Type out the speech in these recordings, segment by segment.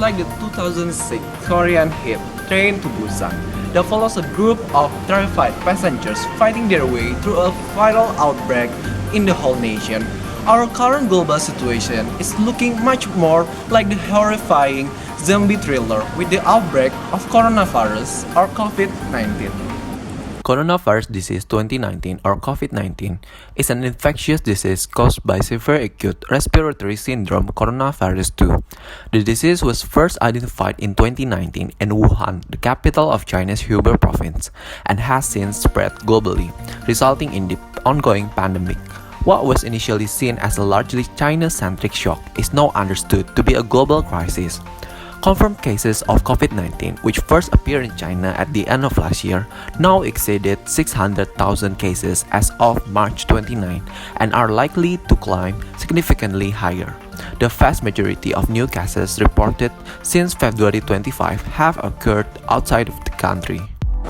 like the 2006 Korean hit Train to Busan that follows a group of terrified passengers fighting their way through a viral outbreak in the whole nation. Our current global situation is looking much more like the horrifying zombie thriller with the outbreak of coronavirus or COVID-19. Coronavirus disease 2019 or COVID-19 is an infectious disease caused by severe acute respiratory syndrome coronavirus 2. The disease was first identified in 2019 in Wuhan, the capital of China's Hubei province, and has since spread globally, resulting in the ongoing pandemic. What was initially seen as a largely China-centric shock is now understood to be a global crisis. Confirmed cases of COVID-19, which first appeared in China at the end of last year, now exceeded 600,000 cases as of March 29 and are likely to climb significantly higher. The vast majority of new cases reported since February 25 have occurred outside of the country.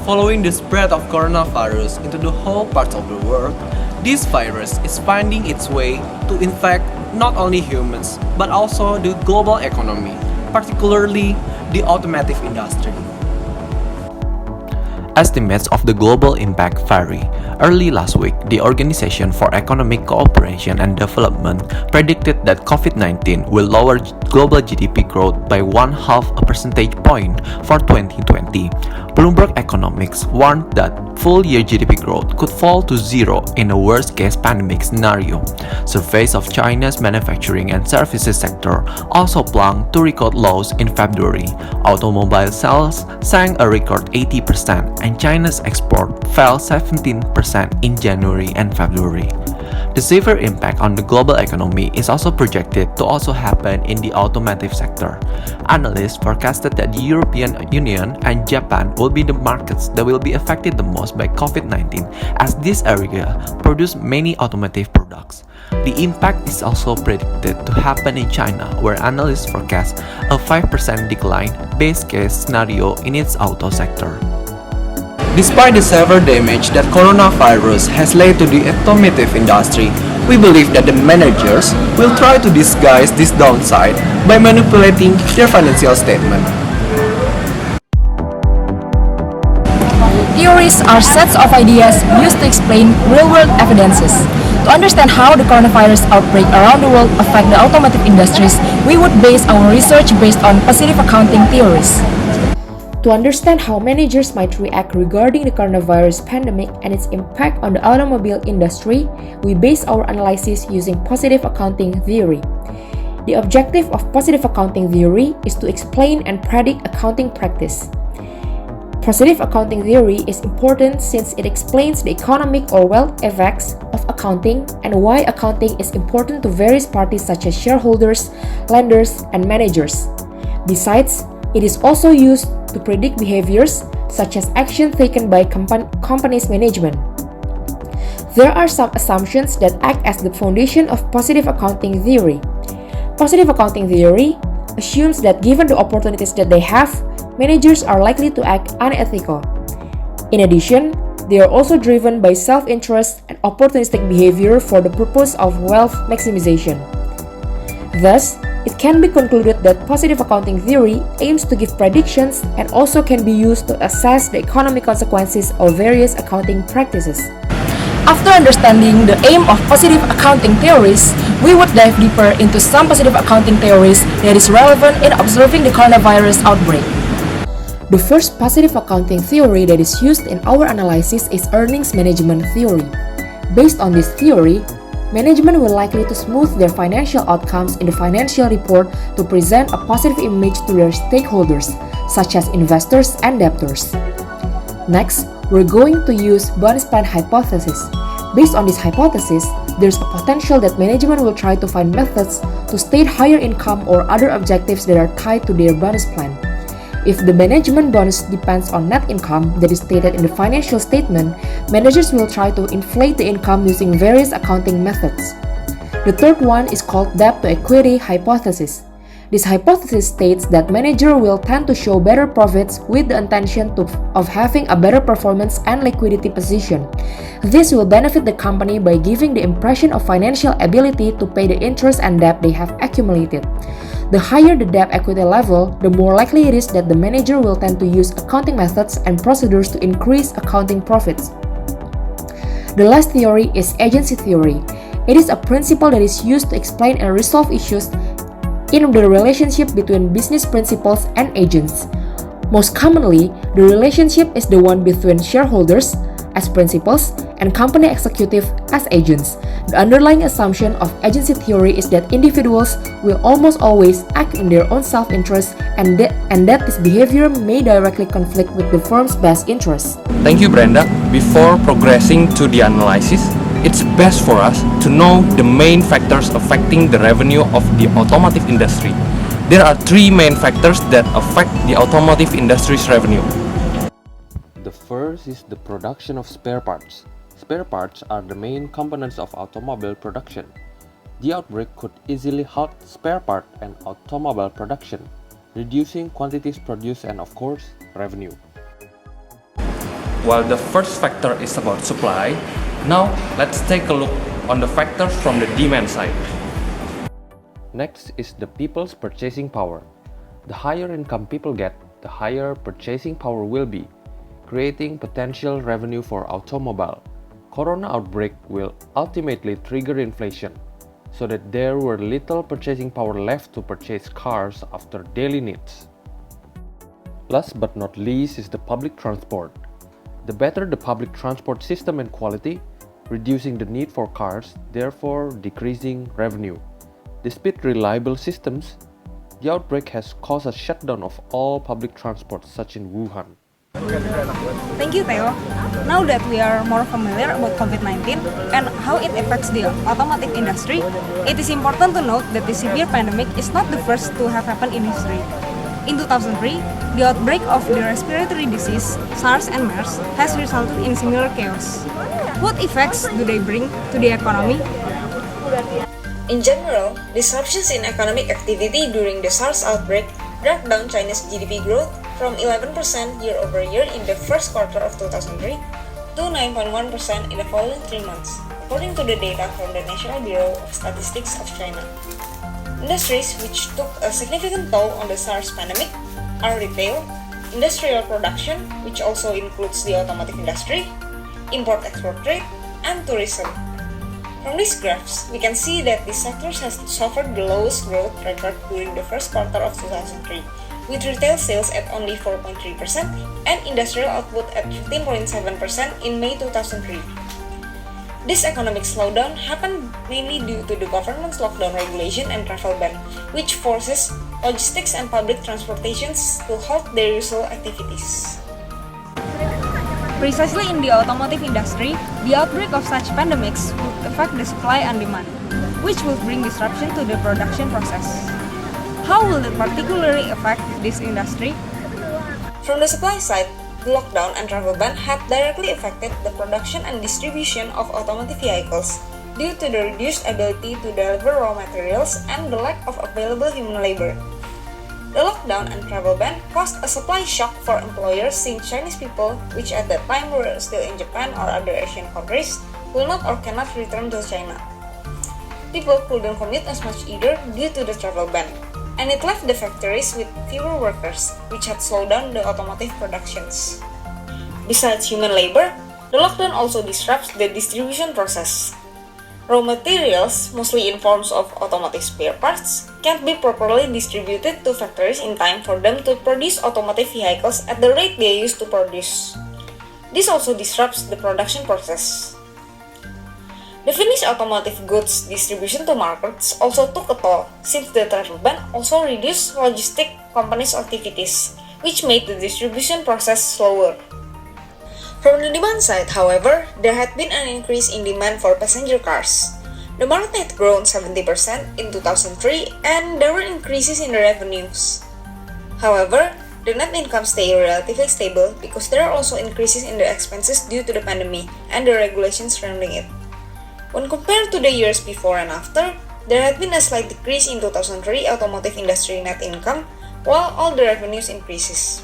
Following the spread of coronavirus into the whole parts of the world, this virus is finding its way to infect not only humans but also the global economy, particularly the automotive industry. Estimates of the global impact vary. Early last week, the Organization for Economic Cooperation and Development predicted that COVID-19 will lower global GDP growth by 0.5 percentage point for 2020. Bloomberg Economics warned that full-year GDP growth could fall to zero in a worst-case pandemic scenario. Surveys of China's manufacturing and services sector also plunged to record lows in February. Automobile sales sank a record 80%, and China's export fell 17% in January and February. The severe impact on the global economy is also projected to also happen in the automotive sector. Analysts forecasted that the European Union and Japan will be the markets that will be affected the most by COVID-19, as this area produce many automotive products. The impact is also predicted to happen in China, where analysts forecast a 5% decline base case scenario in its auto sector. Despite the severe damage that coronavirus has laid to the automotive industry, we believe that the managers will try to disguise this downside by manipulating their financial statement. Theories are sets of ideas used to explain real-world evidences. To understand how the coronavirus outbreak around the world affect the automotive industries, we would base our research based on positive accounting theories. To understand how managers might react regarding the coronavirus pandemic and its impact on the automobile industry, we base our analysis using positive accounting theory. The objective of positive accounting theory is to explain and predict accounting practice. Positive accounting theory is important since it explains the economic or wealth effects of accounting and why accounting is important to various parties such as shareholders, lenders, and managers. Besides, it is also used to predict behaviors such as action taken by company's management. There are some assumptions that act as the foundation of positive accounting theory. Positive accounting theory assumes that given the opportunities that they have, managers are likely to act unethical. In addition, they are also driven by self-interest and opportunistic behavior for the purpose of wealth maximization. Thus, it can be concluded that positive accounting theory aims to give predictions and also can be used to assess the economic consequences of various accounting practices. After understanding the aim of positive accounting theories, we would dive deeper into some positive accounting theories that is relevant in observing the coronavirus outbreak. The first positive accounting theory that is used in our analysis is earnings management theory. Based on this theory, management will likely to smooth their financial outcomes in the financial report to present a positive image to their stakeholders, such as investors and debtors. Next, we're going to use bonus plan hypothesis. Based on this hypothesis, there's a potential that management will try to find methods to state higher income or other objectives that are tied to their bonus plan. If the management bonus depends on net income that is stated in the financial statement, managers will try to inflate the income using various accounting methods. The third one is called debt to equity hypothesis. This hypothesis states that manager will tend to show better profits with the intention of having a better performance and liquidity position. This will benefit the company by giving the impression of financial ability to pay the interest and debt they have accumulated. The higher the debt equity level, the more likely it is that the manager will tend to use accounting methods and procedures to increase accounting profits. The last theory is agency theory. It is a principle that is used to explain and resolve issues in the relationship between business principals and agents. Most commonly, the relationship is the one between shareholders as principals and company executive as agents. The underlying assumption of agency theory is that individuals will almost always act in their own self-interest and that this behavior may directly conflict with the firm's best interests. Thank you, Brenda. Before progressing to the analysis, it's best for us to know the main factors affecting the revenue of the automotive industry. There are three main factors that affect the automotive industry's revenue. The first is the production of spare parts. Spare parts are the main components of automobile production. The outbreak could easily halt spare part and automobile production, reducing quantities produced and, of course, revenue. While the first factor is about supply, now let's take a look on the factors from the demand side. Next is the people's purchasing power. The higher income people get, the higher purchasing power will be, creating potential revenue for automobile. Corona outbreak will ultimately trigger inflation, so that there were little purchasing power left to purchase cars after daily needs. Last but not least is the public transport. The better the public transport system and quality, reducing the need for cars, therefore decreasing revenue. Despite reliable systems, the outbreak has caused a shutdown of all public transport such in Wuhan. Thank you, Theo. Now that we are more familiar about COVID-19 and how it affects the automotive industry, it is important to note that the severe pandemic is not the first to have happened in history. In 2003, the outbreak of the respiratory disease, SARS and MERS, has resulted in similar chaos. What effects do they bring to the economy? In general, disruptions in economic activity during the SARS outbreak dragged down China's GDP growth from 11% year-over-year in the first quarter of 2003 to 9.1% in the following 3 months, according to the data from the National Bureau of Statistics of China. Industries which took a significant toll on the SARS pandemic are retail, industrial production, which also includes the automotive industry, import-export trade, and tourism. From these graphs, we can see that these sectors have suffered the lowest growth record during the first quarter of 2003, with retail sales at only 4.3% and industrial output at 15.7% in May 2003. This economic slowdown happened mainly due to the government's lockdown regulation and travel ban, which forces logistics and public transportations to halt their usual activities. Precisely in the automotive industry, the outbreak of such pandemics would affect the supply and demand, which will bring disruption to the production process. How will it particularly affect this industry? From the supply side, the lockdown and travel ban had directly affected the production and distribution of automotive vehicles due to the reduced ability to deliver raw materials and the lack of available human labor. The lockdown and travel ban caused a supply shock for employers since Chinese people, which at that time were still in Japan or other Asian countries, will not or cannot return to China. People couldn't commute as much either due to the travel ban, and it left the factories with fewer workers, which had slowed down the automotive productions. Besides human labor, the lockdown also disrupts the distribution process. Raw materials, mostly in forms of automotive spare parts, can't be properly distributed to factories in time for them to produce automotive vehicles at the rate they used to produce. This also disrupts the production process. The finished automotive goods distribution to markets also took a toll, since the travel ban also reduced logistic companies' activities, which made the distribution process slower. From the demand side, however, there had been an increase in demand for passenger cars. The market had grown 70% in 2003 and there were increases in the revenues. However, the net income stayed relatively stable because there are also increases in the expenses due to the pandemic and the regulations surrounding it. When compared to the years before and after, there had been a slight decrease in 2003 automotive industry net income, while all the revenues increases.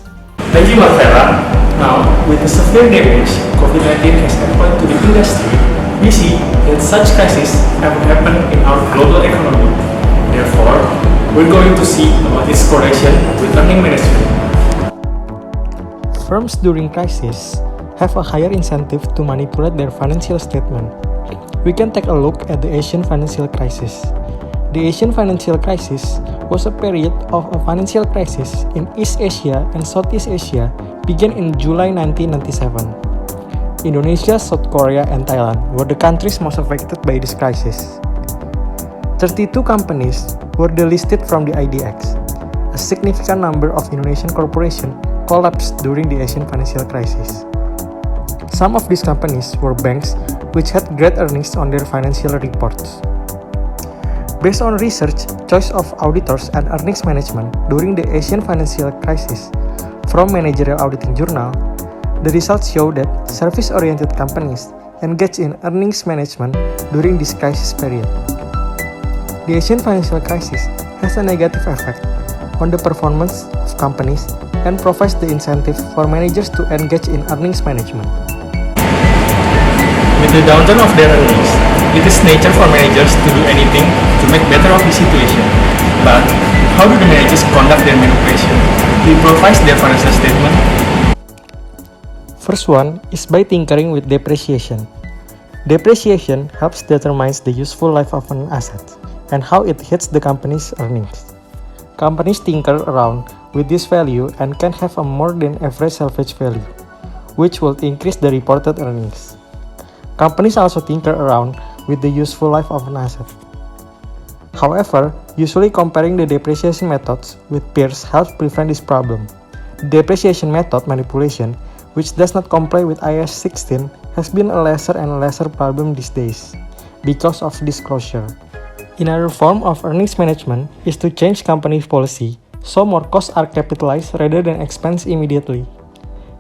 Thank you, Marcella. Now, with the severe damage COVID-19 has happened to the industry, we see that such crises have happened in our global economy. Therefore, we're going to see about its correlation with earning management. Firms during crisis have a higher incentive to manipulate their financial statement. We can take a look at the Asian financial crisis. The Asian financial crisis was a period of a financial crisis in East Asia and Southeast Asia began in July 1997. Indonesia, South Korea, and Thailand were the countries most affected by this crisis. 32 companies were delisted from the IDX. A significant number of Indonesian corporations collapsed during the Asian financial crisis. Some of these companies were banks which had great earnings on their financial reports. Based on research, choice of auditors and earnings management during the Asian financial crisis from Managerial Auditing Journal, the results show that service-oriented companies engage in earnings management during this crisis period. The Asian financial crisis has a negative effect on the performance of companies and provides the incentive for managers to engage in earnings management. With the downturn of their earnings, it is nature for managers to do anything to make better of the situation. But how do the managers conduct their manipulation to improvise their financial statement? First one is by tinkering with depreciation. Depreciation helps determine the useful life of an asset and how it hits the company's earnings. Companies tinker around with this value and can have a more than average salvage value, which will increase the reported earnings. Companies also tinker around with the useful life of an asset. However, usually comparing the depreciation methods with peers helps prevent this problem. The depreciation method manipulation, which does not comply with IAS 16, has been a lesser and lesser problem these days because of disclosure. Another form of earnings management is to change company policy so more costs are capitalized rather than expensed immediately.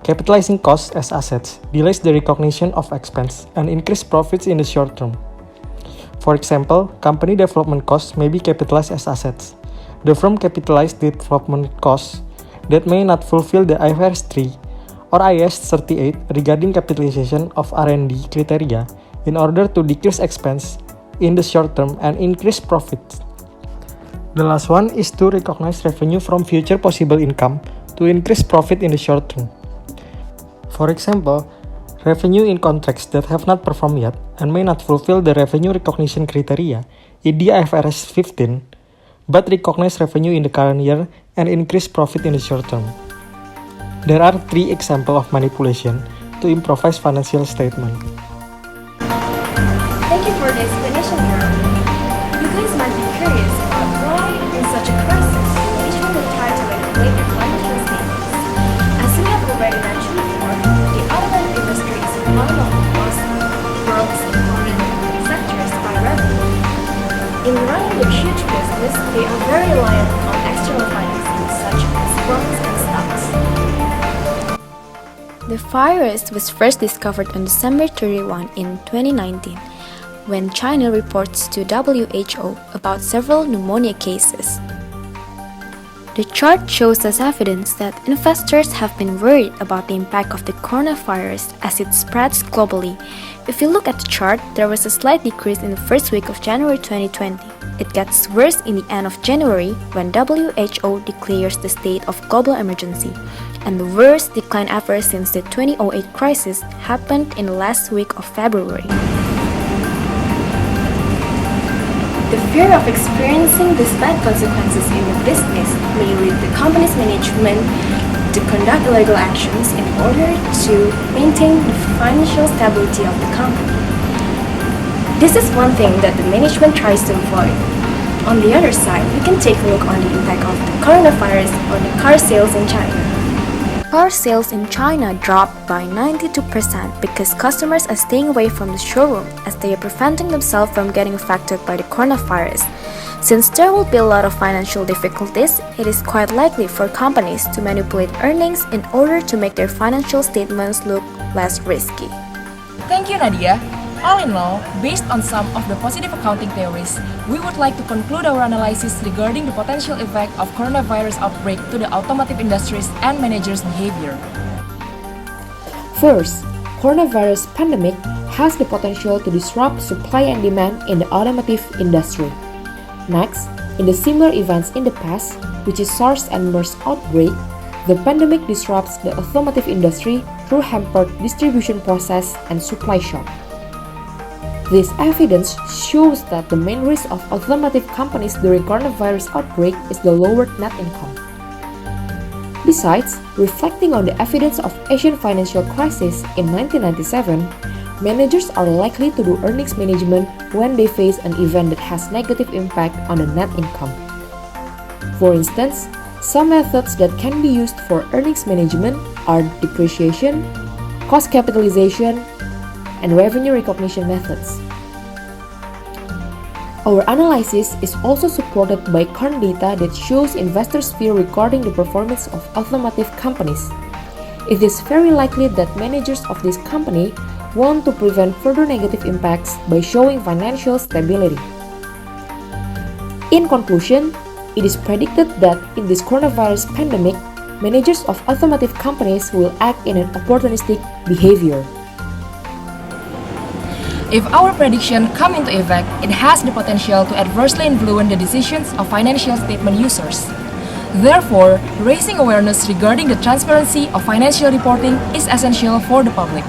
Capitalizing costs as assets delays the recognition of expense and increase profits in the short term. For example, company development costs may be capitalized as assets. The firm capitalized development costs that may not fulfill the IFRS 3 or IAS 38 regarding capitalization of R&D criteria in order to decrease expense in the short term and increase profits. The last one is to recognize revenue from future possible income to increase profit in the short term. For example, revenue in contracts that have not performed yet and may not fulfill the revenue recognition criteria in the IFRS 15, but recognize revenue in the current year and increase profit in the short term. There are 3 examples of manipulation to improvise financial statement. Thank you for the explanation, Girl. You guys might be curious about why, in such a crisis, management will try to manipulate their financial statements. As we have already mentioned before, the automotive industry is one of the world's important sectors by revenue. In running their huge business, they are very reliant on external financing such as bonds and stocks. The virus was first discovered on December 31 in 2019 when China reports to WHO about several pneumonia cases. The chart shows us evidence that investors have been worried about the impact of the coronavirus as it spreads globally. If you look at the chart, there was a slight decrease in the first week of January 2020. It gets worse in the end of January when WHO declares the state of global emergency, and the worst decline ever since the 2008 crisis happened in the last week of February. The fear of experiencing these bad consequences in the business may lead the company's management to conduct illegal actions in order to maintain the financial stability of the company. This is one thing that the management tries to avoid. On the other side, we can take a look on the impact of the coronavirus on the car sales in China. Car sales in China dropped by 92% because customers are staying away from the showroom as they are preventing themselves from getting affected by the coronavirus. Since there will be a lot of financial difficulties, it is quite likely for companies to manipulate earnings in order to make their financial statements look less risky. Thank you, Nadia. All in all, based on some of the positive accounting theories, we would like to conclude our analysis regarding the potential effect of coronavirus outbreak to the automotive industries and managers' behavior. First, coronavirus pandemic has the potential to disrupt supply and demand in the automotive industry. Next, in the similar events in the past, which is SARS and MERS outbreak, the pandemic disrupts the automotive industry through hampered distribution process and supply shock. This evidence shows that the main risk of automotive companies during coronavirus outbreak is the lowered net income. Besides, reflecting on the evidence of Asian financial crisis in 1997, managers are likely to do earnings management when they face an event that has negative impact on the net income. For instance, some methods that can be used for earnings management are depreciation, cost capitalization, and revenue recognition methods. Our analysis is also supported by current data that shows investors' fear regarding the performance of automotive companies. It is very likely that managers of this company want to prevent further negative impacts by showing financial stability. In conclusion, it is predicted that in this coronavirus pandemic, managers of automotive companies will act in an opportunistic behavior. If our prediction come into effect, it has the potential to adversely influence the decisions of financial statement users. Therefore, raising awareness regarding the transparency of financial reporting is essential for the public.